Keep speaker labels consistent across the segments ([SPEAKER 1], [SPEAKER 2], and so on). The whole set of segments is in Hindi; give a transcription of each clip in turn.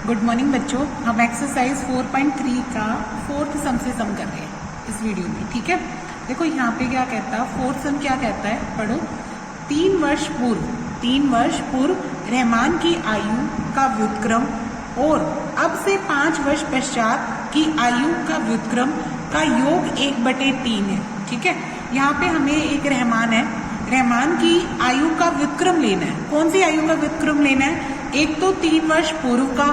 [SPEAKER 1] गुड मॉर्निंग बच्चों, हम एक्सरसाइज 4.3 का फोर्थ सम से सम कर रहे हैं इस वीडियो में। ठीक है, देखो यहाँ पे क्या कहता है, फोर्थ सम क्या कहता है, पढ़ो। 3 वर्ष पूर्व रहमान की आयु का व्युत्क्रम और अब से 5 वर्ष पश्चात की आयु का व्युत्क्रम का योग 1/3 है। ठीक है, यहाँ पे हमें एक रहमान है, रहमान की आयु का व्युत्क्रम लेना है। कौन सी आयु का व्युत्क्रम लेना है? एक तो 3 वर्ष पूर्व का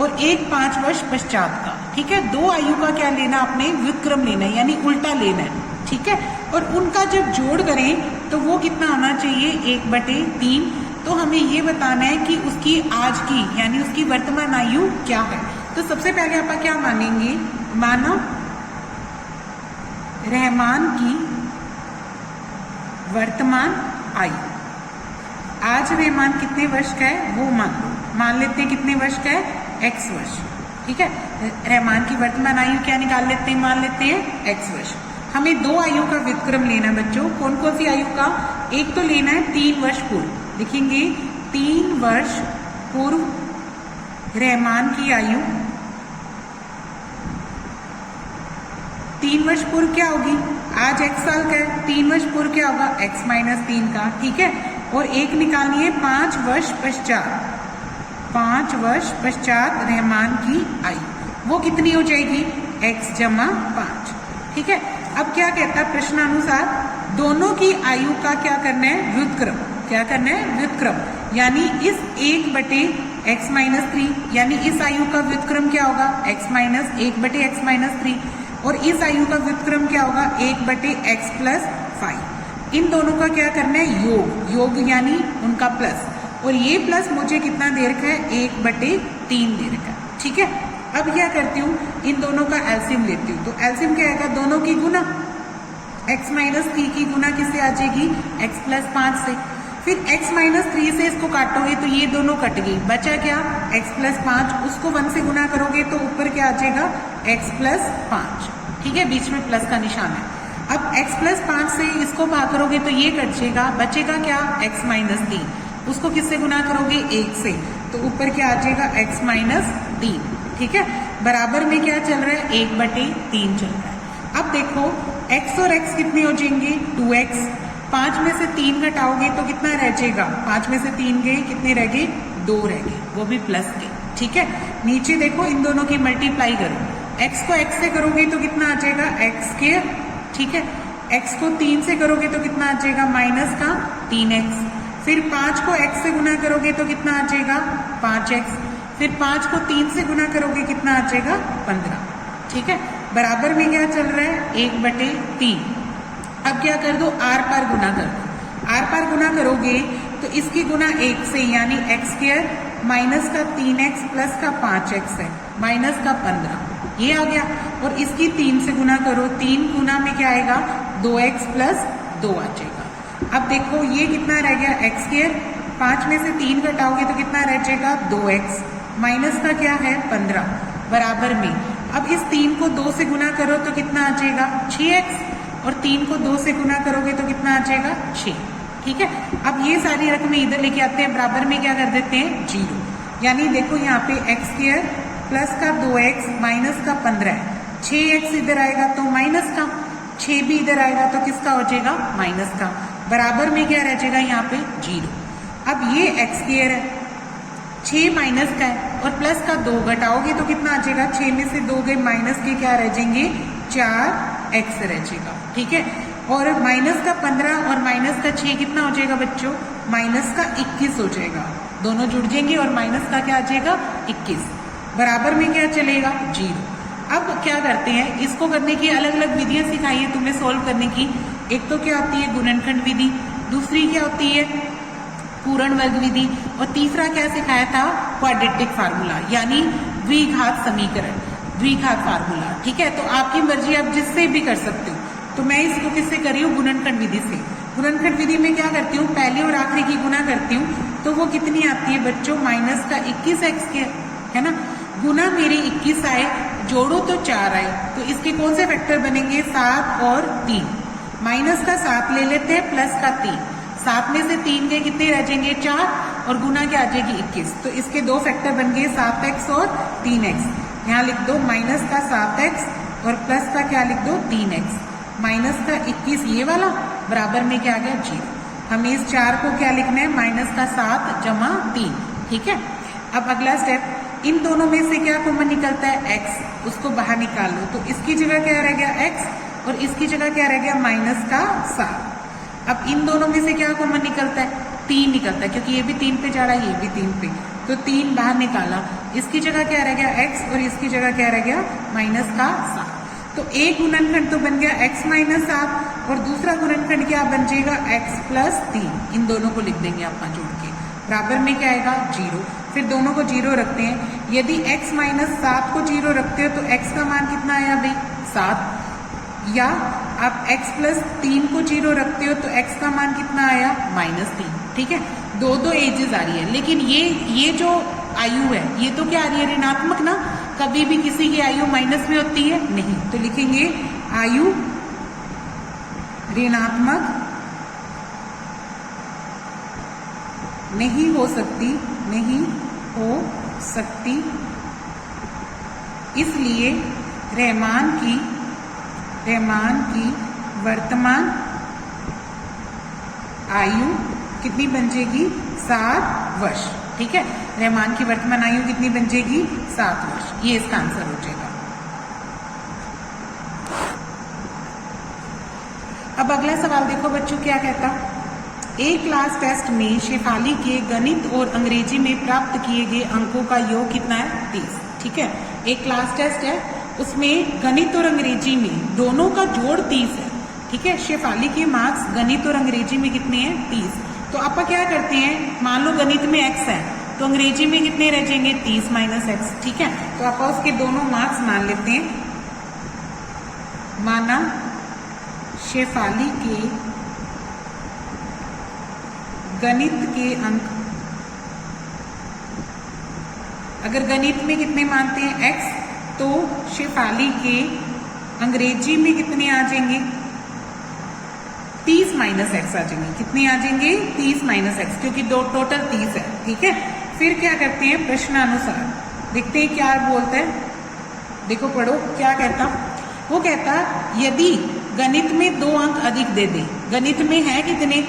[SPEAKER 1] और एक 5 वर्ष पश्चात का। ठीक है, 2 आयु का क्या लेना, अपने व्युत्क्रम लेना है, यानी उल्टा लेना है। ठीक है, और उनका जब जोड़ करें तो वो कितना होना चाहिए, 1/3। तो हमें ये बताना है कि उसकी आज की यानी उसकी वर्तमान आयु क्या है। तो सबसे पहले आप क्या मानेंगे, मानो रहमान की वर्तमान आयु। आज रहमान कितने वर्ष का है वो मान लेते हैं, कितने वर्ष का है, x वर्ष। ठीक है, रहमान की वर्तमान आयु क्या निकाल लेते हैं, मान लेते हैं x वर्ष। हमें 2 आयु का व्युत्क्रम लेना बच्चों। कौन कौन सी आयु का? एक तो लेना है 3 वर्ष पूर्व, लिखेंगे 3 वर्ष पूर्व रहमान की आयु। 3 वर्ष पूर्व क्या होगी, आज x साल का है, 3 वर्ष पूर्व क्या होगा, x - 3 का। ठीक है, और एक निकालनी है 5 वर्ष पश्चात, 5 वर्ष पश्चात रहमान की आयु, वो कितनी हो जाएगी, x + 5। ठीक है, अब क्या कहता है प्रश्नानुसार, दोनों की आयु का क्या करना है, व्युत्क्रम। क्या करना है, व्युत्क्रम, यानी इस 1/x - 3, यानी इस आयु का व्युत्क्रम क्या होगा, 1/x - 3, और इस आयु का व्युत्क्रम क्या होगा, 1/x + 5। इन दोनों का क्या करना है, योग यानी उनका प्लस, और ये प्लस मुझे कितना दे रखा है, 1/3 दे रखा है। ठीक है, अब क्या करती हूँ, इन दोनों का एलसीएम लेती हूँ। तो एलसीएम क्या आएगा, दोनों की गुना, x - 3 की गुना किससे आ जाएगी, x + 5 से। फिर x - 3 से इसको काटोगे तो ये दोनों कट गई, बचा क्या, x + 5, उसको 1 से गुना करोगे तो ऊपर क्या आ जाएगा, x + 5। ठीक है, बीच में प्लस का निशान है। अब x + 5 से इसको भाग करोगे तो ये कट जाएगा, बचेगा क्या, x - 3, उसको किससे गुना करोगे, 1 से, तो ऊपर क्या आ जाएगा, x - 3। ठीक है, बराबर में क्या चल रहा है, 1/3 चल रहा है। अब देखो x और x कितने हो जाएंगे, 2x। 5 में से 3 घटाओगे तो कितना रह जाएगा, 5 में से 3 गए, कितने रह गए, 2 रह गए, वो भी प्लस के। ठीक है, नीचे देखो इन दोनों की मल्टीप्लाई करो, x को x से करोगे तो कितना आ जाएगा, x²। ठीक है, x को 3 से करोगे तो कितना आ जाएगा, -3x। फिर 5 को x से गुना करोगे तो कितना आ जाएगा, 5x। फिर 5 को 3 से गुना करोगे कितना आ जाएगा, 15। ठीक है, बराबर में क्या चल रहा है, 1/3। अब क्या कर दो, आर पार गुना कर दो। आर पार गुना करोगे तो इसकी गुना 1 से, यानी x² -3x + 5x है, -15, ये आ गया। और इसकी 3 से गुना करो, 3 गुना में क्या आएगा, 2x + 2 आ जाएगा। अब देखो ये कितना रह गया, x²। 5 में से 3 घटाओगे तो कितना रह जाएगा, 2x, माइनस का क्या है, 15, बराबर में। अब इस 3 को 2 से गुना करो तो कितना आ जाएगा, 6x, और 3 को 2 से गुना करोगे तो कितना आ जाएगा, 6। ठीक है, अब ये सारी रकमें इधर लेके आते हैं, बराबर में क्या कर देते हैं, 0। यानी देखो यहाँ पे x² प्लस का 2x माइनस का 15 है, 6x इधर आएगा तो माइनस का, 6 भी इधर आएगा तो किसका हो जाएगा, माइनस का, बराबर में क्या रह जाएगा, यहाँ पे 0। अब ये x² है, 6 माइनस का है, और प्लस का 2 घटाओगे तो कितना आ जाएगा, 6 में से 2 गए, माइनस के क्या रह जाएंगे, 4x रह जाएगा। ठीक है, और माइनस का 15 और माइनस का 6 कितना हो जाएगा बच्चों, माइनस का 21 हो जाएगा, दोनों जुड़ जाएंगे और माइनस का क्या आ जाएगा, 21, बराबर में क्या चलेगा, 0। अब क्या करते हैं, इसको करने की अलग अलग विधियां सिखाई है तुम्हें सोल्व करने की। एक तो क्या होती है, गुणनखंड विधि, दूसरी क्या होती है, पूर्ण वर्ग विधि, और तीसरा क्या सिखाया था, क्वाड्रेटिक फार्मूला, यानी द्विघात समीकरण, द्विघात फार्मूला। ठीक है, तो आपकी मर्जी, आप जिससे भी कर सकते हो। तो मैं इसको किससे कर रही हूँ, गुणनखंड विधि से। गुणनखंड विधि में क्या करती हूँ, पहले और आखिरी की गुना करती हूँ, तो वो कितनी आती है बच्चों, -21x है ना, गुना मेरे 21 आए, जोड़ो तो 4 आए, तो इसके कौन से फैक्टर बनेंगे, 7 और 3, माइनस का 7 ले लेते हैं, प्लस का 3, 7 में से 3 के कितने रह जाएंगे, 4, और गुना क्या आ जाएगी 21। तो इसके दो फैक्टर बन गए 7x और 3x। यहाँ लिख दो माइनस का 7x और प्लस का क्या लिख दो 3x। माइनस का 21 ये वाला बराबर में क्या आ गया 0। हमें इस 4 को क्या लिखना है माइनस का 7 जमा 3। ठीक है, अब अगला स्टेप, इन दोनों में से क्या कॉमन निकलता है x, उसको बाहर निकाल लो। तो इसकी जगह क्या रह गया x और इसकी जगह क्या रह गया माइनस का 7। अब इन दोनों में से क्या कॉमन निकलता है 3 निकलता है, क्योंकि ये भी 3 पे जा रहा है ये भी 3 पे, तो 3 बाहर निकाला। इसकी जगह क्या रह गया x और इसकी जगह क्या रह गया माइनस का 7। तो एक गुणनखंड तो बन गया x माइनस 7 और दूसरा गुणनखंड क्या बन जाएगा x प्लस 3। इन दोनों को लिख देंगे अपन जोड़ के, बराबर में क्या आएगा 0। फिर दोनों को 0 रखते हैं। यदि x माइनस 7 को 0 रखते हो तो x का मान कितना आया भाई 7, या आप x प्लस 3 को 0 रखते हो तो x का मान कितना आया -3। ठीक है, दो एजेस आ रही है, लेकिन ये जो आयु है ये तो क्या आ रही है ऋणात्मक ना, कभी भी किसी की आयु माइनस में होती है नहीं। तो लिखेंगे आयु ऋणात्मक नहीं हो सकती, नहीं हो सकती, इसलिए रहमान की वर्तमान आयु कितनी बन जाएगी 7 वर्ष। ठीक है, रहमान की वर्तमान आयु कितनी बन जाएगी 7 वर्ष। ये इसका आंसर हो जाएगा। अब अगला सवाल देखो बच्चों क्या कहता, एक क्लास टेस्ट में शेफाली के गणित और अंग्रेजी में प्राप्त किए गए अंकों का योग कितना है 30। ठीक है, एक क्लास टेस्ट है, उसमें गणित और अंग्रेजी में दोनों का जोड़ 30 है। ठीक है, शेफाली के मार्क्स गणित और अंग्रेजी में कितने हैं 30। तो आप क्या करते हैं, मान लो गणित में x है तो अंग्रेजी में कितने रह जाएंगे 30 माइनस x। ठीक है, तो आप उसके दोनों मार्क्स मान लेते हैं। माना शेफाली के गणित के अंक, अगर गणित में कितने मानते हैं x, तो शेफाली के अंग्रेजी में कितने आ जाएंगे 30 माइनस एक्स आ जाएंगे। कितने आ जाएंगे 30 माइनस एक्स, क्योंकि दो टोटल 30 है। ठीक है, फिर क्या करते हैं प्रश्नानुसार, देखते हैं क्या बोलता है। देखो पढ़ो क्या कहता, वो कहता यदि गणित में 2 अंक अधिक दे दे, गणित में है कितने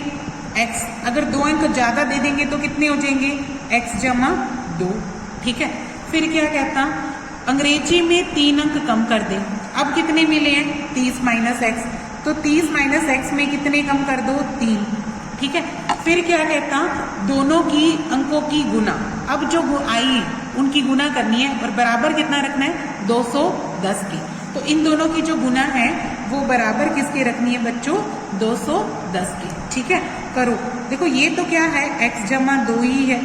[SPEAKER 1] x, अगर 2 अंक ज्यादा दे देंगे तो कितने हो जाएंगे x जमा 2। ठीक है, फिर क्या कहता अंग्रेजी में 3 अंक कम कर दे। अब कितने मिले हैं 30 माइनस एक्स, तो 30 माइनस एक्स में कितने कम कर दो 3। ठीक है, फिर क्या कहता दोनों की अंकों की गुना, अब जो आई उनकी गुना करनी है और बराबर कितना रखना है 210 की। तो इन दोनों की जो गुना है वो बराबर किसके रखनी है बच्चों 210 की। ठीक है, करो देखो ये तो क्या है x जमा 2 ही है।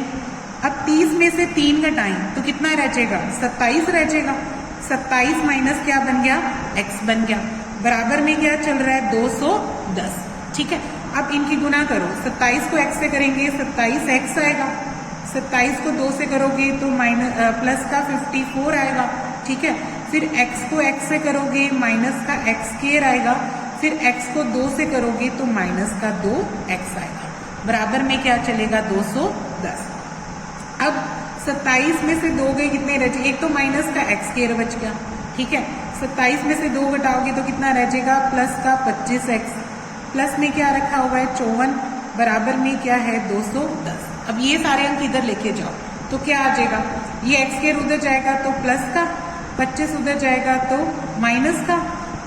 [SPEAKER 1] अब 30 में से 3 घटाएं तो कितना रह जाएगा 27 रह जाएगा। 27 माइनस क्या बन गया x बन गया, बराबर में क्या चल रहा है 210। ठीक है, अब इनकी गुना करो, 27 को x से करेंगे 27x आएगा, 27 को 2 से करोगे तो प्लस का 54 आएगा। ठीक है, फिर x को x से करोगे माइनस का x स्क्वायर आएगा, फिर x को 2 से करोगे तो माइनस का 2x आएगा, बराबर में क्या चलेगा 210। अब 27 में से 2 गए कितने रह जाए, एक तो माइनस का x स्क्वायर बच गया। ठीक है, 27 में से 2 घटाओगे तो कितना रह जाएगा प्लस का 25x, प्लस में क्या रखा हुआ है 54, बराबर में क्या है 210। अब ये सारे अंक इधर लेके जाओ तो क्या आ जाएगा, ये x स्क्वायर उधर जाएगा तो प्लस का, 25 उधर जाएगा तो माइनस का,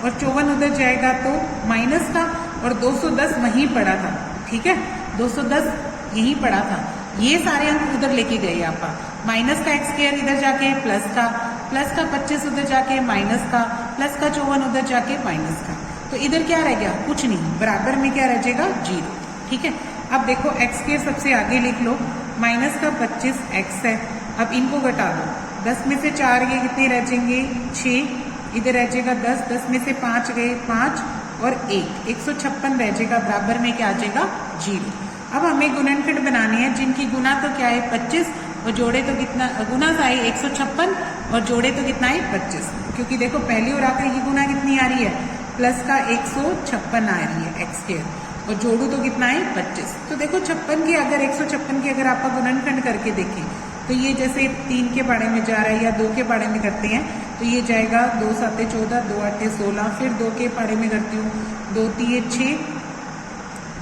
[SPEAKER 1] और 54 उधर जाएगा तो माइनस का, और 210 वहीं पड़ा था। ठीक है, 210 यहीं पड़ा था, ये सारे अंक उधर लेके गए आप, माइनस का x स्क्वायर इधर जाके प्लस का 25 उधर जाके माइनस का, प्लस का 54 उधर जाके माइनस का, तो इधर क्या रह गया कुछ नहीं, बराबर में क्या रह जाएगा 0। ठीक है, अब देखो x स्क्वायर सबसे आगे लिख लो, माइनस का 25x है। अब इनको घटा दो, 10 में से 4 गए कितने रह जाएंगे 6, इधर रह जाएगा 10, 10 में से 5 गए 5 और 1, 156 रह जाएगा, बराबर में क्या आ जाएगा 0। अब हमें गुणनखंड बनाने हैं जिनकी गुना तो क्या है 25 और जोड़े तो कितना, गुना था 156 और जोड़े तो कितना है 25, क्योंकि देखो पहली और आखिरी की गुना कितनी आ रही है प्लस का 156 आ रही है x स्क्वायर, और जोड़ू तो कितना है 25। तो देखो 56 के अगर 156 के अगर आप गुणनखंड करके देखें तो ये जैसे 3 के बारे में जा रहा है या 2 के बारे में करते हैं तो ये जाएगा 2 7 14, 2 8 16, फिर 2 के बारे में करती हूँ 2 3 6,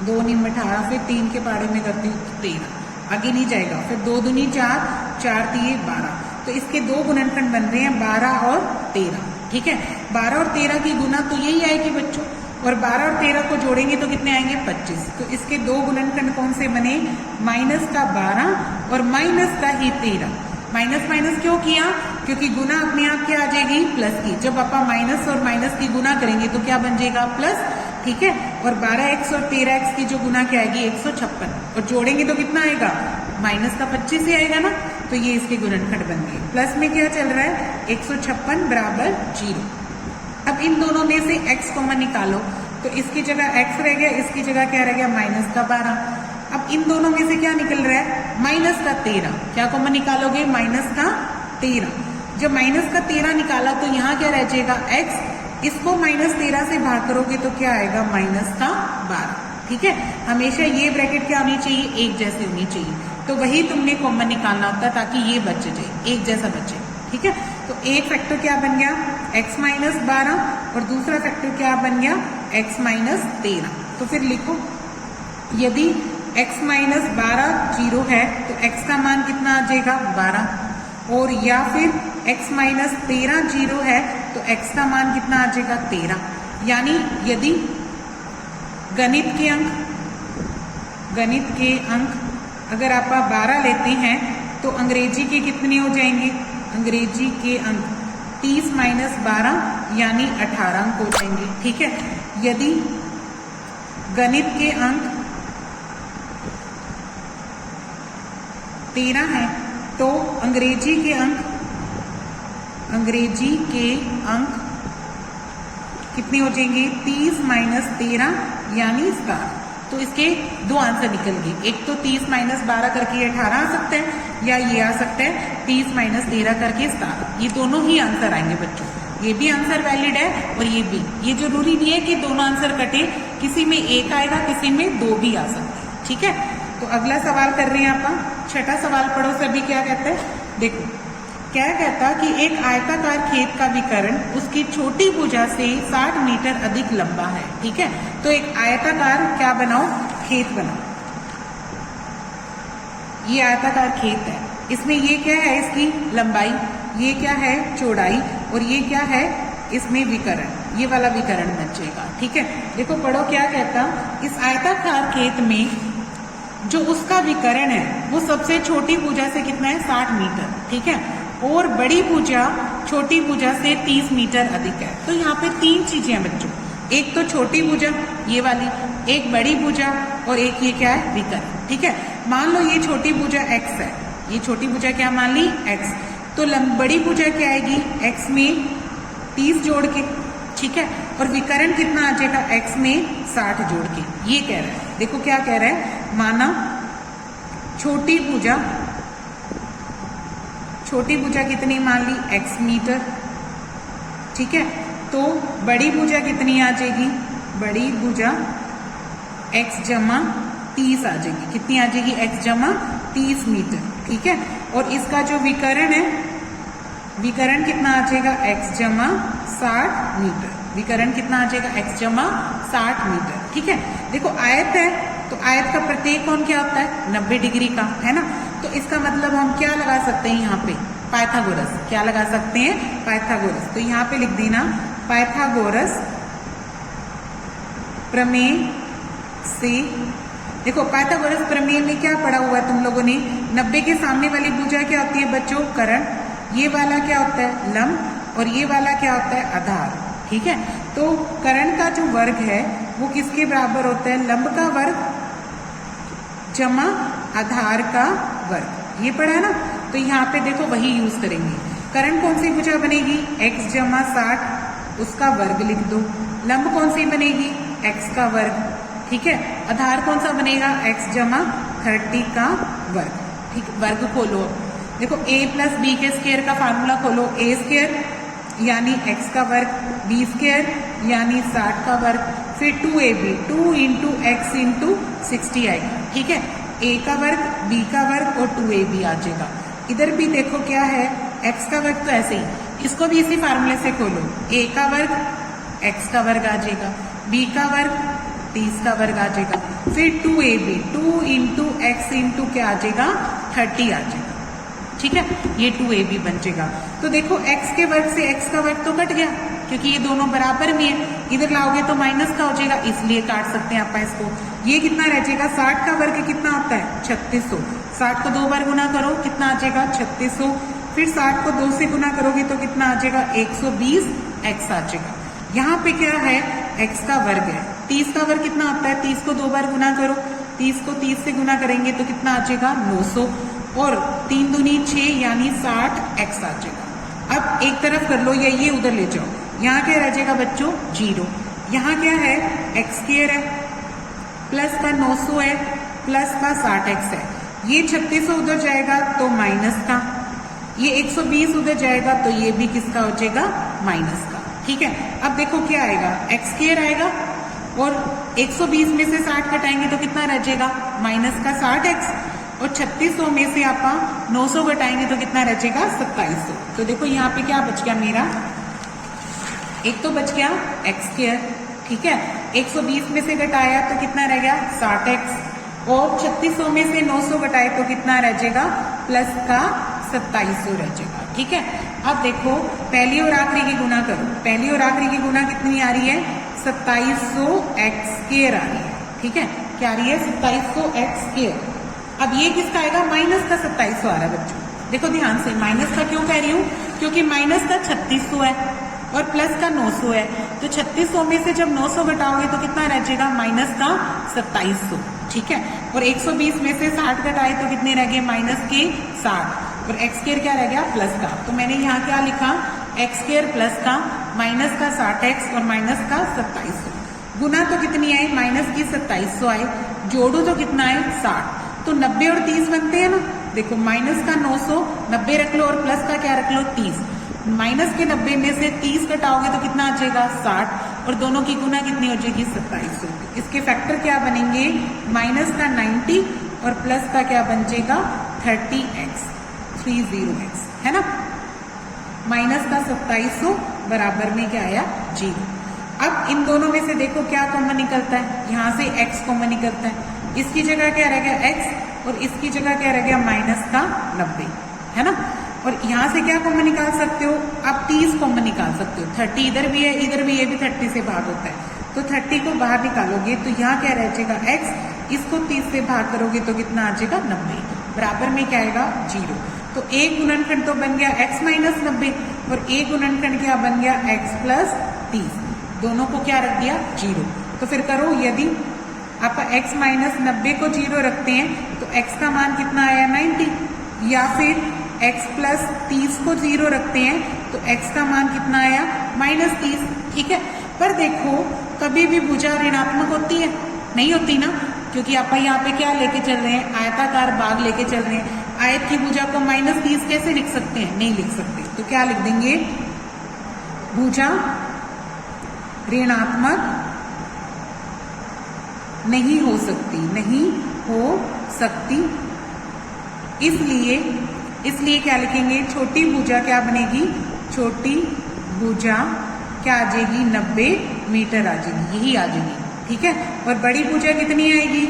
[SPEAKER 1] 2 9 18, फिर 3 के बारे में करती हूँ 13, आगे नहीं जाएगा। फिर 2 दूनी 4, 4 3 12। तो इसके दो गुणनखंड बन रहे हैं 12 और 13। ठीक है, 12 और 13 की गुना तो यही आएगी बच्चों, और 12 और 13 को जोड़ेंगे तो कितने आएंगे 25। तो इसके दो गुणनखंड कौन से बने, माइनस का 12 और माइनस का ही 13। माइनस माइनस क्यों किया, क्योंकि गुना अपने आप क्या आ जाएगी प्लस की। जब आप माइनस और माइनस की गुना करेंगे तो क्या बन जाएगा प्लस। ठीक है, और 12x और 13x की जो गुना क्या आएगी 156, और जोड़ेंगे तो कितना आएगा माइनस का 25 ही आएगा ना। तो ये इसके गुणनखंड बन गए। प्लस में क्या चल रहा है 156 बराबर 0। अब इन दोनों में से x कॉमन निकालो तो इसकी जगह x रह गया, इसकी जगह क्या रह गया माइनस का 12। अब इन दोनों में से क्या निकल रहा है माइनस का 13। क्या कॉमन निकालोगे माइनस का 13। जब माइनस का 13 निकाला तो यहाँ क्या रह जाएगा x, इसको माइनस 13 से भाग करोगे तो क्या आएगा माइनस का 12। ठीक है, हमेशा ये ब्रैकेट क्या होनी चाहिए एक जैसी होनी चाहिए। तो वही तुमने कॉमन निकालना होता है ताकि ये बच जाए, एक जैसा बचे। ठीक है, तो एक फैक्टर क्या बन गया x माइनस 12 और दूसरा फैक्टर क्या बन गया x माइनस 13। तो फिर लिखो यदि x माइनस 12 0 है तो x का मान कितना आ जाएगा 12, और या फिर x माइनस 13 0 है तो x का मान कितना आ जाएगा 13। यानी यदि गणित के अंक अगर आप 12 लेते हैं तो अंग्रेजी के कितने हो जाएंगे, अंग्रेजी के अंक 30 माइनस 12 यानी 18 अंक हो जाएंगे। ठीक है, यदि गणित के अंक 13 है तो अंग्रेजी के अंक कितने हो जाएंगे 30 माइनस 13 यानी 17। तो इसके दो आंसर निकल गए, एक तो 30 माइनस 12 करके 18 आ सकते हैं, या ये आ सकता है 30 माइनस 13 करके 17। ये दोनों ही आंसर आएंगे बच्चों, ये भी आंसर वैलिड है और ये भी। ये जरूरी नहीं है कि दोनों आंसर कटे, किसी में एक आएगा किसी में दो भी आ सकते हैं। ठीक है, तो अगला सवाल कर रहे हैं आप, छठा सवाल पढ़ो सभी। क्या कहते हैं देखो, क्या कहता कि एक आयताकार खेत का विकर्ण उसकी छोटी भुजा से 60 मीटर अधिक लंबा है। ठीक है, तो एक आयताकार क्या बनाओ, खेत बनाओ। ये आयताकार खेत है, इसमें ये क्या है इसकी लंबाई, ये क्या है चौड़ाई, और ये क्या है इसमें विकर्ण, ये वाला विकर्ण बन जाएगा। ठीक है, देखो पढ़ो क्या कहता, इस आयताकार खेत में जो उसका विकर्ण है वो सबसे छोटी भुजा से कितना है 60 मीटर। ठीक है, और बड़ी भुजा छोटी भुजा से 30 मीटर अधिक है। तो यहाँ पे तीन चीजें हैं बच्चों, एक तो छोटी भुजा ये वाली, एक बड़ी भुजा, और एक ये क्या है विकर्ण। ठीक है, मान लो ये छोटी भुजा x है, ये छोटी भुजा क्या मान ली x, तो बड़ी भुजा क्या आएगी x में 30 जोड़ के। ठीक है, और विकर्ण कितना आ जाएगा x में 60 जोड़ के। ये कह रहा है, देखो क्या कह रहा है, माना छोटी भुजा कितनी मान ली x मीटर। ठीक है, तो बड़ी भुजा कितनी आ जाएगी, बड़ी भुजा x जमा 30 आ जाएगी। कितनी आ जाएगी x जमा 30 मीटर। ठीक है, और इसका जो विकर्ण है, विकर्ण कितना आ जाएगा x जमा 60 मीटर। विकर्ण कितना आ जाएगा x जमा 60 मीटर। ठीक है, देखो आयत है तो आयत का प्रत्येक कोण क्या होता है 90 डिग्री का, है ना। तो इसका मतलब हम क्या लगा सकते हैं यहाँ पे पाइथागोरस, क्या लगा सकते हैं पाइथागोरस। तो यहाँ पे लिख देना पाइथागोरस प्रमेय से। देखो पाइथागोरस प्रमेय में क्या पढ़ा हुआ है तुम लोगों ने, 90 के सामने वाली भुजा क्या होती है बच्चों कर्ण, ये वाला क्या होता है लंब, और ये वाला क्या होता है आधार। ठीक है, तो कर्ण का जो वर्ग है वो किसके बराबर होता है, लंब का वर्ग जमा आधार का वर्ग। ये पढ़ा है ना, तो यहाँ पे देखो वही यूज करेंगे। कर्ण कौन सी भुजा बनेगी x जमा 60, उसका वर्ग लिख दो। लंब कौन सी बनेगी x का वर्ग। ठीक है, आधार कौन सा बनेगा x जमा 30 का वर्ग। ठीक, वर्ग खोलो। देखो a प्लस बी के स्क्वायर का फार्मूला खोलो, a स्क्वायर यानी x का वर्ग, b स्क्वायर यानी 60 का वर्ग, फिर 2ab 2 इंटू एक्स इंटू 60 आएगा, ठीक है। a का वर्ग, b का वर्ग और 2ab आ जाएगा। इधर भी देखो क्या है, x का वर्ग तो ऐसे ही, इसको भी इसी फार्मूले से खोलो, a का वर्ग x का वर्ग आ जाएगा, b का वर्ग 30 का वर्ग आ जाएगा, फिर 2ab 2 इंटू एक्स इंटू क्या आ जाएगा 30 आ जाएगा, ठीक है। ये 2ab बन जाएगा। तो देखो x के वर्ग से x का वर्ग तो कट गया क्योंकि ये दोनों बराबर में है, इधर लाओगे तो माइनस का हो जाएगा, इसलिए काट सकते हैं आप इसको। ये कितना रह जाएगा, 60 का वर्ग कितना होता है 3600, 60 को 2 बार गुना करो कितना आ जाएगा 3600, फिर 60 को 2 से गुना करोगे तो कितना आ जाएगा 120 x आ जाएगा। यहाँ पे क्या है x का वर्ग है, 30 का वर्ग कितना होता है, 30 को 2 बार गुना करो, 30 को 30 से गुना करेंगे तो कितना आ जाएगा 900, और 3 दूनी 6 यानी 60x आ जाएगा। अब एक तरफ कर लो या ये उधर ले जाओ, यहाँ क्या रह जाएगा बच्चों 0, यहाँ क्या है x स्क्वायर है, प्लस का 900 है, प्लस का 60x है, ये 3600 उधर जाएगा तो माइनस का, ये 120 उधर जाएगा तो ये भी किसका हो जाएगा माइनस का, ठीक है। अब देखो क्या आएगा, x स्क्वायर आएगा और 120 में से 60 घटाएंगे तो कितना रह जाएगा माइनस का 60x, और 3600 में से आप 900 घटाएंगे तो कितना रह जाएगा 2700। तो देखो यहाँ पे क्या बच गया मेरा, एक तो बच गया x स्क्वायर, ठीक है, 120 में से घटाया तो कितना रह गया 60x, और 3600 में से 900 घटाए तो कितना रह जाएगा प्लस का 2700 रह जाएगा, ठीक है। अब देखो पहली और आखिरी की गुना करो, पहली और आखिरी की गुना कितनी आ रही है 2700x स्क्वायर आ रही है, ठीक है, क्या आ रही है 2700x स्क्वायर। अब ये किसका आएगा, माइनस का 2700 आ रहा है बच्चों, देखो ध्यान से, माइनस का क्यों कह रही हूँ, क्योंकि माइनस का 3600 है और प्लस का 900 है, तो 3600 में से जब 900 घटाओगे तो कितना रह जाएगा माइनस का 2700, ठीक है, और 120 में से 60 घटाए तो कितने रह गए माइनस के 60, और x स्क्वायर क्या रह गया प्लस का, तो मैंने यहाँ क्या लिखा x स्क्वायर प्लस का माइनस का 60x और माइनस का 2700, गुना तो कितनी आई माइनस की 2700 आए, जोड़ो तो कितना आए 60, तो 90 और 30 बनते हैं ना, देखो माइनस का 900 90 रख लो और प्लस का क्या रख लो 30, माइनस के 90 में से 30 घटाओगे तो कितना आ जाएगा 60, और दोनों की गुना कितनी हो जाएगी 2700। इसके फैक्टर क्या बनेंगे, माइनस का 90 और प्लस का क्या बन जाएगा 30x, है ना, माइनस का 2700 बराबर में क्या आया 0। अब इन दोनों में से देखो क्या कॉमन निकलता है, यहाँ से x कॉमन निकलता है, इसकी जगह क्या रह गया x और इसकी जगह क्या रह गया माइनस का 90, है ना, और यहाँ से क्या कॉमन निकाल सकते हो, आप 30 कॉमन निकाल सकते हो, 30 इधर भी है इधर भी, ये भी 30 से भाग होता है, तो 30 को बाहर निकालोगे तो यहाँ क्या रह जाएगा x, इसको 30 से भाग करोगे तो कितना आ जाएगा 90, बराबर में क्या आएगा 0। तो एक गुणनखंड तो बन गया x माइनस 90 और एक गुणनखंड क्या बन गया x प्लस 30, दोनों को क्या रख दिया 0। तो फिर करो, यदि आप x माइनस 90 को 0 रखते हैं तो x का मान कितना आया 90, या फिर x प्लस 30 को 0 रखते हैं तो x का मान कितना आया माइनस 30, ठीक है। पर देखो कभी भी भुजा ऋणात्मक होती है, नहीं होती ना, क्योंकि आप यहाँ पे क्या लेके चल रहे हैं, आयताकार भाग लेके चल रहे हैं, आयत की भुजा को माइनस 30 कैसे लिख सकते हैं, नहीं लिख सकते, तो क्या लिख देंगे भुजा ऋणात्मक नहीं हो सकती, नहीं हो सकती, इसलिए क्या लिखेंगे, छोटी भुजा क्या बनेगी, छोटी भुजा क्या आ जाएगी 90 मीटर आ जाएगी, यही आ जाएगी, ठीक है। और बड़ी भुजा कितनी आएगी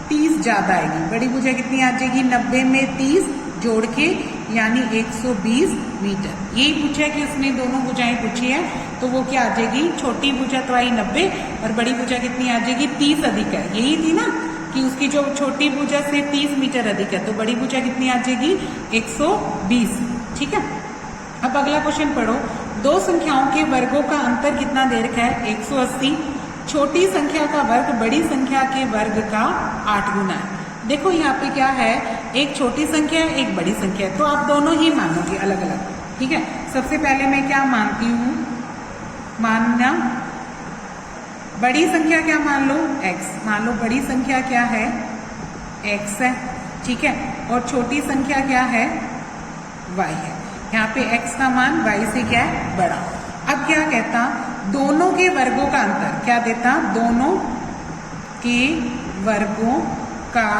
[SPEAKER 1] 30 ज्यादा आएगी, बड़ी भुजा कितनी आ जाएगी 90 में 30 जोड़ के यानी 120 मीटर, यही पूछा है कि उसने दोनों भुजाएं पूछी है, तो वो क्या आ जाएगी, छोटी भुजा तो आई 90 और बड़ी भुजा कितनी आ जाएगी 30 अधिक है, यही थी ना कि उसकी जो छोटी भुजा से 30 मीटर अधिक है, तो बड़ी भुजा कितनी आ जाएगी 120, ठीक है। अब अगला क्वेश्चन पढ़ो, दो संख्याओं के वर्गों का अंतर कितना दे रखा है 180, छोटी संख्या का वर्ग बड़ी संख्या के वर्ग का 8 गुना है। देखो यहाँ पे क्या है, एक छोटी संख्या है एक बड़ी संख्या है, तो आप दोनों ही मानोगे अलग अलग, ठीक है। सबसे पहले मैं क्या मानती हूँ, मानना बड़ी संख्या क्या मान लो x, मान लो बड़ी संख्या क्या है x है, ठीक है, और छोटी संख्या क्या है y है। यहाँ पे x का मान y से क्या है बड़ा। अब क्या कहता, दोनों के वर्गों का अंतर, क्या देता, दोनों के वर्गों का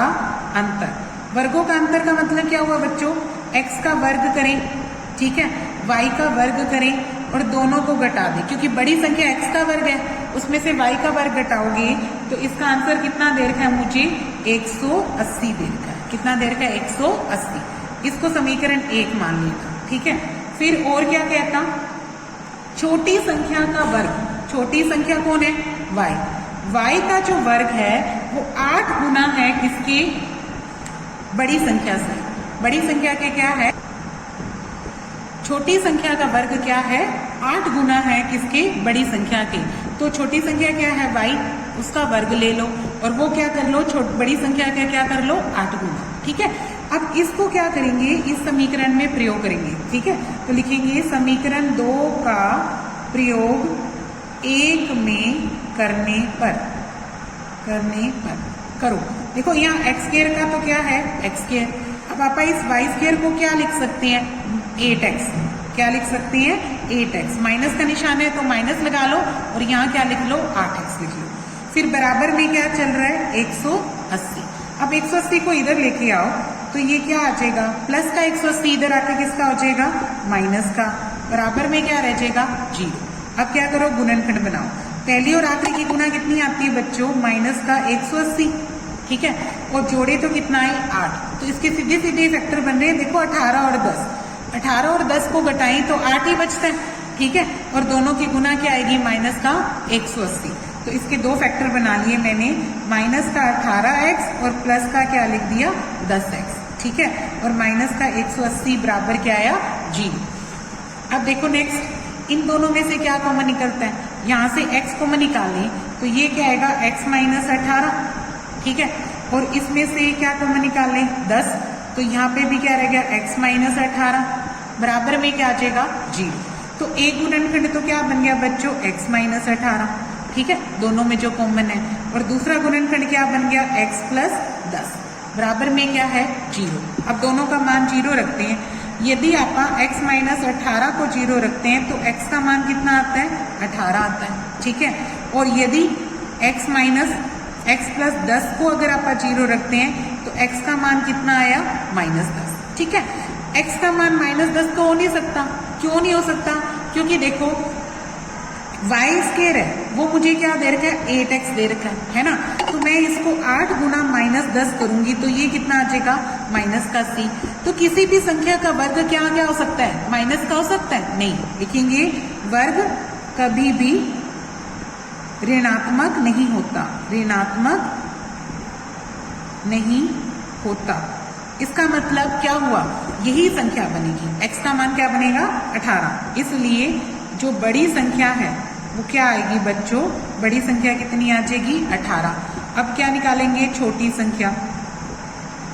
[SPEAKER 1] अंतर। वर्गों का अंतर का मतलब क्या हुआ बच्चों, x का वर्ग करें, ठीक है, y का वर्ग करें और दोनों को घटा दें, क्योंकि बड़ी संख्या x का वर्ग है, उसमें से y का वर्ग घटाओगे तो इसका आंसर कितना दे रखा है मुझे, 180 दे रखा है। कितना दे रखा है, 180। इसको समीकरण 1 मान लेगा, ठीक है। फिर और क्या कहता, छोटी संख्या का वर्ग, छोटी संख्या कौन है, y, y का जो वर्ग है वो 8 गुना है किसके, बड़ी संख्या से। बड़ी संख्या के क्या है, छोटी संख्या का वर्ग क्या है, 8 गुना है किसके, बड़ी संख्या के। तो छोटी संख्या क्या है y, उसका वर्ग ले लो और वो क्या कर लो, बड़ी संख्या का क्या कर लो, 8 गुना, ठीक है। अब इसको क्या करेंगे, इस समीकरण में प्रयोग करेंगे, ठीक है। तो लिखेंगे समीकरण 2 का प्रयोग 1 में करने पर करो। देखो यहाँ एक्स स्क्वायर का तो क्या है, एक्स स्क्वायर। अब आप इस वाई स्क्वायर को क्या लिख सकते हैं, 8x। क्या लिख सकते हैं, 8x। माइनस का निशान है तो माइनस लगा लो और यहाँ क्या लिख लो, 8x लिख लो। फिर बराबर में क्या चल रहा है, 180। अब 180 को इधर लेके आओ तो ये क्या आ जाएगा, प्लस का 180 इधर आके किसका हो जाएगा, माइनस का। बराबर में क्या रह जाएगा, 0। अब क्या करो, गुणनखंड बनाओ। पहली और आखिरी की गुना कितनी आती है बच्चों, माइनस का 180, ठीक है, और जोड़े तो कितना है, 8। तो इसके सीधे सीधे फैक्टर बन रहे हैं, देखो 18 और 10। 18 और 10 को घटाएं तो 8 ही बचता है, ठीक है। और दोनों की गुना क्या आएगी, माइनस का 180। तो इसके दो फैक्टर बना लिए मैंने, माइनस का 18x और प्लस का क्या लिख दिया, 10x, ठीक है। और माइनस का 180 बराबर क्या आया, 0। अब देखो नेक्स्ट, इन दोनों में से क्या कॉमन निकलता है, यहाँ से x कॉमन निकालें तो ये क्या आएगा, x माइनस 18, ठीक है। और इसमें से क्या कॉमन निकालें, 10, तो यहाँ पे भी क्या रह गया, x माइनस 18 बराबर में क्या आ जाएगा, 0। तो एक गुणनखंड तो क्या बन गया बच्चों, x माइनस 18, ठीक है, दोनों में जो कॉमन है। और दूसरा गुणनखंड क्या बन गया, x प्लस 10 बराबर में क्या है, 0। अब दोनों का मान 0 रखते हैं। यदि आप x माइनस 18 को 0 रखते हैं तो x का मान कितना आता है, 18 आता है, ठीक है। और यदि x माइनस x प्लस 10 को अगर आप 0 रखते हैं तो x का मान कितना आया, माइनस 10, ठीक है। x का मान माइनस 10 तो हो नहीं सकता, क्यों नहीं हो सकता, क्योंकि देखो वाई स्क्वायर है वो मुझे क्या दे रखा है, 8x दे रखा है ना। तो मैं इसको 8 गुना माइनस 10 करूंगी तो ये कितना आ जाएगा, माइनस का c। तो किसी भी संख्या का वर्ग क्या क्या हो सकता है, माइनस का हो सकता है, नहीं। लिखेंगे वर्ग कभी भी ऋणात्मक नहीं होता, ऋणात्मक नहीं होता। इसका मतलब क्या हुआ, यही संख्या बनेगी, x का मान क्या बनेगा, 18। इसलिए जो बड़ी संख्या है वो क्या आएगी बच्चों, बड़ी संख्या कितनी आ जाएगी, 18। अब क्या निकालेंगे, छोटी संख्या।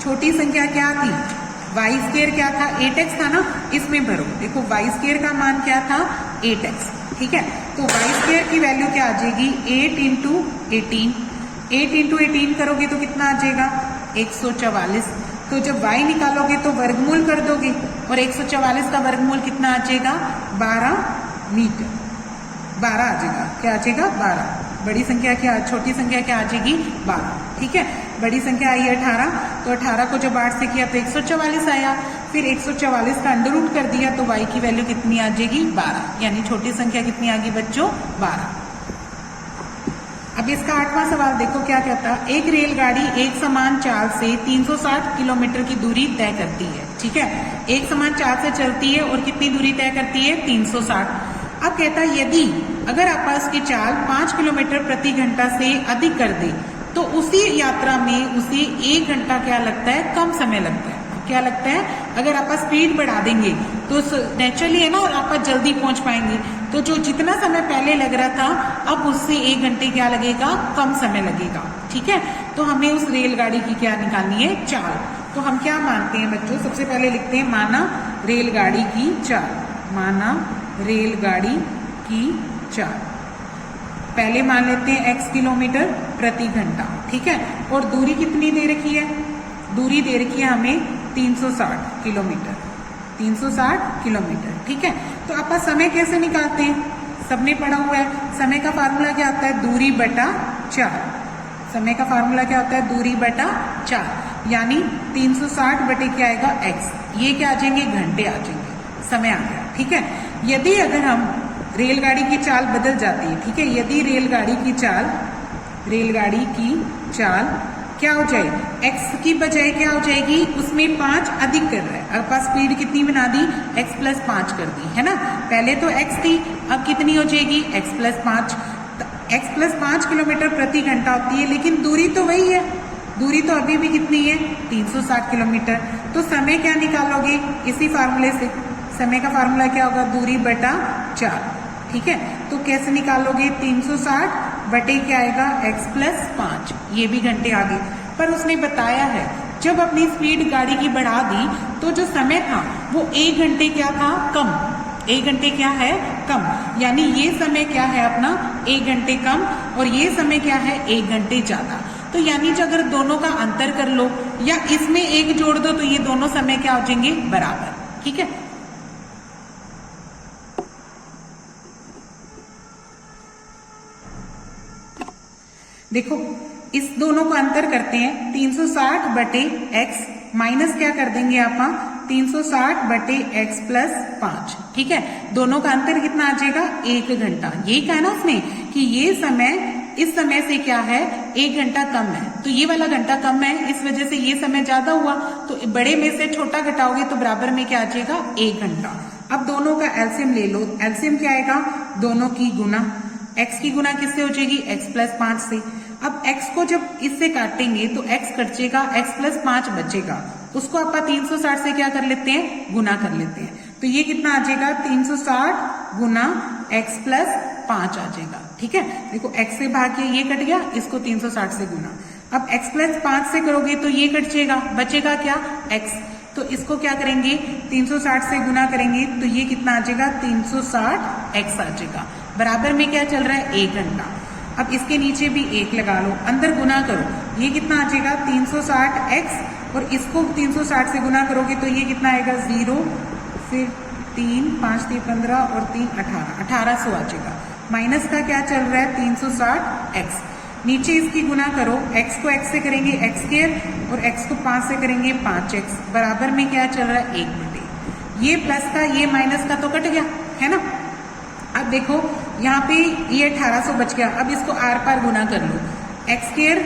[SPEAKER 1] छोटी संख्या क्या थी, वाई स्क्वायर क्या था, 8x था ना, इसमें भरो। देखो वाई स्क्वायर का मान क्या था, 8x, ठीक है। तो वाई स्क्वायर की वैल्यू क्या आ जाएगी, 8 इंटू 18। 8 इंटू 18 करोगे तो कितना आ जाएगा, 144। तो जब y निकालोगे तो वर्गमूल कर दोगे और 144 का वर्गमूल कितना आ जाएगा, 12 मीटर। 12 आ जाएगा, क्या आ जाएगा, 12। बड़ी संख्या क्या, छोटी संख्या क्या आ जाएगी, 12, ठीक है। बड़ी संख्या आई 18, तो 18 को जब 8 से किया तो 144 आया। फिर 144 का अंडर रूट कर दिया तो y की वैल्यू कितनी आ जाएगी, 12। यानी छोटी संख्या कितनी आ गई बच्चों, 12। अब इसका 8वां सवाल देखो क्या कहता है, एक रेलगाड़ी एक समान चाल से 360 किलोमीटर की दूरी तय करती है, ठीक है। एक समान चाल से चलती है और कितनी दूरी तय करती है, 360। अब कहता है यदि अगर आप उसकी चाल 5 किलोमीटर प्रति घंटा से अधिक कर दे तो उसी यात्रा में उसे 1 घंटा क्या लगता है, कम समय लगता है। क्या लगता है, अगर आप स्पीड बढ़ा देंगे तो नेचुरली है ना, आप जल्दी पहुंच पाएंगे। तो जो जितना समय पहले लग रहा था अब उससे 1 घंटे क्या लगेगा, कम समय लगेगा, ठीक है। तो हमें उस रेलगाड़ी की क्या निकालनी है, चाल। तो हम क्या मानते हैं बच्चों, सबसे पहले लिखते हैं माना रेलगाड़ी की चाल। माना रेलगाड़ी की चाल, पहले मान लेते हैं x किलोमीटर प्रति घंटा, ठीक है। और दूरी कितनी दे रखी है, दूरी दे रखी है हमें 360 किलोमीटर, 360 किलोमीटर। ठीक है, तो आप समय कैसे निकालते हैं? सबने पढ़ा हुआ है, समय का फार्मूला क्या होता है? दूरी बटा 4। समय का फार्मूला क्या होता है? दूरी बटा 4, यानी 360 बटे क्या आएगा? x। ये क्या आ जाएंगे? घंटे आ जाएंगे, समय आ गया। ठीक है, यदि अगर हम रेलगाड़ी की चाल बदल जाती है, ठीक है, यदि रेलगाड़ी की चाल क्या हो जाए? x की बजाय क्या हो जाएगी? उसमें 5 अधिक कर रहा है, अब पास स्पीड कितनी बना दी? x प्लस 5 कर दी, है ना। पहले तो x थी, अब कितनी हो जाएगी? x plus 5। x plus 5 kilometre प्रति घंटा होती है, लेकिन दूरी तो वही है, दूरी तो अभी भी कितनी है? 360 किलोमीटर। तो समय क्या निकालोगे? इसी फार्मूले से। समय का फार्मूला क्या होगा? दूरी बटा 4। ठीक है, तो कैसे निकालोगे? 360 बटे क्या आएगा? x प्लस 5, ये भी घंटे आ गए। पर उसने बताया है जब अपनी स्पीड गाड़ी की बढ़ा दी तो जो समय था वो 1 घंटे क्या था? कम। 1 घंटे क्या है? कम, यानी ये समय क्या है अपना? 1 घंटे कम, और ये समय क्या है? 1 घंटे ज्यादा। तो यानी जो अगर दोनों का अंतर कर लो या इसमें 1 जोड़ दो तो ये दोनों समय क्या हो जाएंगे? बराबर। ठीक है, देखो इस दोनों को अंतर करते हैं, 360 बटे x माइनस क्या कर देंगे आप? 360 बटे x प्लस 5। ठीक है, दोनों का अंतर कितना आ जाएगा? 1 घंटा। यही कहा ना उसने कि ये समय इस समय से क्या है? 1 घंटा कम है, तो ये वाला घंटा कम है, इस वजह से ये समय ज्यादा हुआ, तो बड़े में से छोटा घटाओगे तो बराबर में क्या आ जाएगा? 1 घंटा। अब दोनों का एलसीएम ले लो। एलसीएम क्या आएगा? दोनों की गुना। x की गुना किससे हो जाएगी? x प्लस 5 से। अब x को जब इससे काटेंगे तो x कटेगा, x प्लस 5 बचेगा, उसको आप 360 से क्या कर लेते हैं? गुना कर लेते हैं। तो ये कितना आ जाएगा? 360 गुना x प्लस 5 आ जाएगा। ठीक है, देखो x से भाग के ये कट गया, इसको 360 से गुना। अब x प्लस 5 से करोगे तो ये कट जाएगा, बचेगा क्या? x। तो इसको क्या करेंगे? 360 से गुना करेंगे तो ये कितना आ जाएगा? 360 x आ जाएगा। बराबर में क्या चल रहा है? 1 घंटा। अब इसके नीचे भी 1 लगा लो, अंदर गुना करो, ये कितना आ जाएगा? 360x, और इसको 360 से गुना करोगे तो ये कितना आएगा? 0, फिर 3, 5 3 15 और 3 18, 1800 आ जाएगा। माइनस का क्या चल रहा है? 360x। नीचे इसकी गुना करो, x को x से करेंगे x² और x को 5 से करेंगे 5x। बराबर में क्या चल रहा है? 1 बटे। ये प्लस का ये माइनस का तो कट गया, है ना। अब देखो यहाँ पे ये 1800 बच गया, अब इसको आर पार गुना कर लो, x²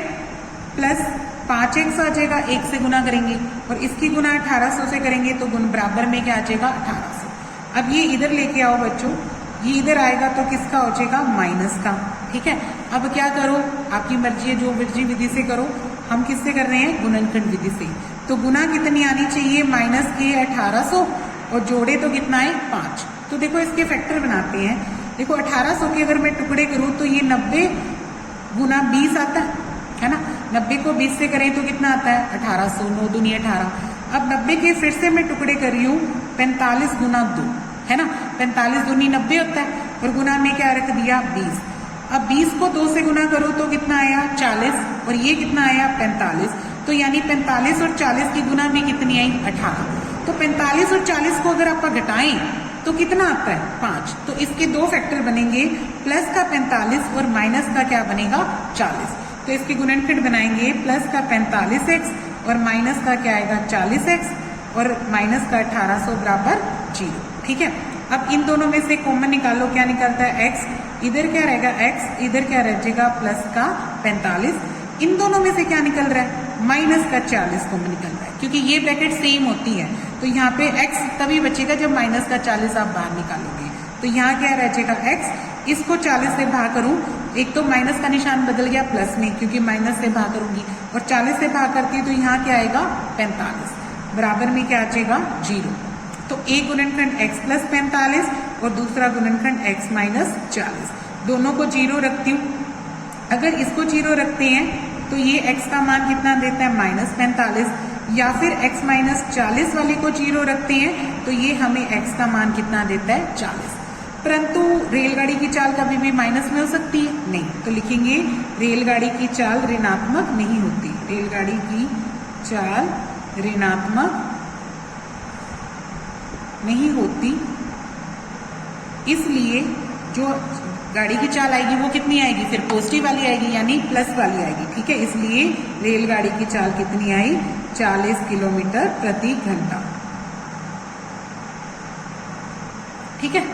[SPEAKER 1] प्लस 5x आ जाएगा, 1 से गुना करेंगे, और इसकी गुना 1800 से करेंगे तो गुण बराबर में क्या आ जाएगा? 1800। अब ये इधर लेके आओ बच्चों, ये इधर आएगा तो किसका हो जाएगा? माइनस का। ठीक है, अब क्या करो? आपकी मर्जी है, जो मर्जी विधि से करो। हम किससे कर रहे हैं? गुणनखंड विधि से। तो गुना कितनी आनी चाहिए? माइनस के 1800, और जोड़े तो कितना है? 5। तो देखो इसके फैक्टर बनाते हैं। देखो 1800 के अगर मैं टुकड़े करूं तो ये 90 गुना 20 आता है ना। 90 को 20 से करें तो कितना आता है? 1800, 9 दूनी 18। अब 90 के फिर से मैं टुकड़े कर रही हूँ 45 गुना 2, है ना। 45 दूनी 90 होता है, और गुना में क्या रख दिया? 20। अब 20 को 2 से गुना करो तो कितना आया? 40, और ये कितना आया? 45। तो यानी 45 और 40 की गुना में कितनी आई? 18। तो 45 और 40 को अगर आप घटाएं तो कितना आता है? 5। तो इसके 2 फैक्टर बनेंगे, प्लस का 45 और माइनस का क्या बनेगा? 40। तो इसके गुणनखंड बनाएंगे, प्लस का 45x और माइनस का क्या आएगा? 40x, और माइनस का 1800 बराबर 0। ठीक है, अब इन दोनों में से कॉमन निकालो, क्या निकलता है? x। इधर क्या रहेगा? x। इधर क्या रह जाएगा? प्लस का 45। इन दोनों में से क्या निकल रहा है? माइनस का 40 कॉमन निकल रहा है, क्योंकि ये ब्रैकेट सेम होती है। तो यहाँ पे x तभी बचेगा जब माइनस का 40 आप बाहर निकालोगे। तो यहाँ क्या रह जाएगा? x। इसको 40 से भाग करूं, एक तो माइनस का निशान बदल गया प्लस में, क्योंकि माइनस से भाग करूंगी, और 40 से भाग करती है तो यहाँ क्या आएगा? 45। बराबर में क्या आ जाएगा? 0। तो एक गुणनखंड x प्लस 45 और दूसरा गुणनखंड x माइनस 40, दोनों को 0 रखती हूँ। अगर इसको 0 रखते हैं तो ये x का मान कितना देता है? माइनस 45, या फिर x माइनस 40 वाले को 0 रखते हैं तो ये हमें x का मान कितना देता है? 40। परंतु रेलगाड़ी की चाल कभी भी माइनस में हो सकती है? नहीं। तो लिखेंगे रेलगाड़ी की चाल ऋणात्मक नहीं होती। रेलगाड़ी की चाल ऋणात्मक नहीं होती, इसलिए जो गाड़ी की चाल आएगी वो कितनी आएगी, फिर पॉजिटिव वाली आएगी यानी प्लस वाली आएगी। ठीक है, इसलिए रेलगाड़ी की चाल कितनी आई, 40 किलोमीटर प्रति घंटा। ठीक है।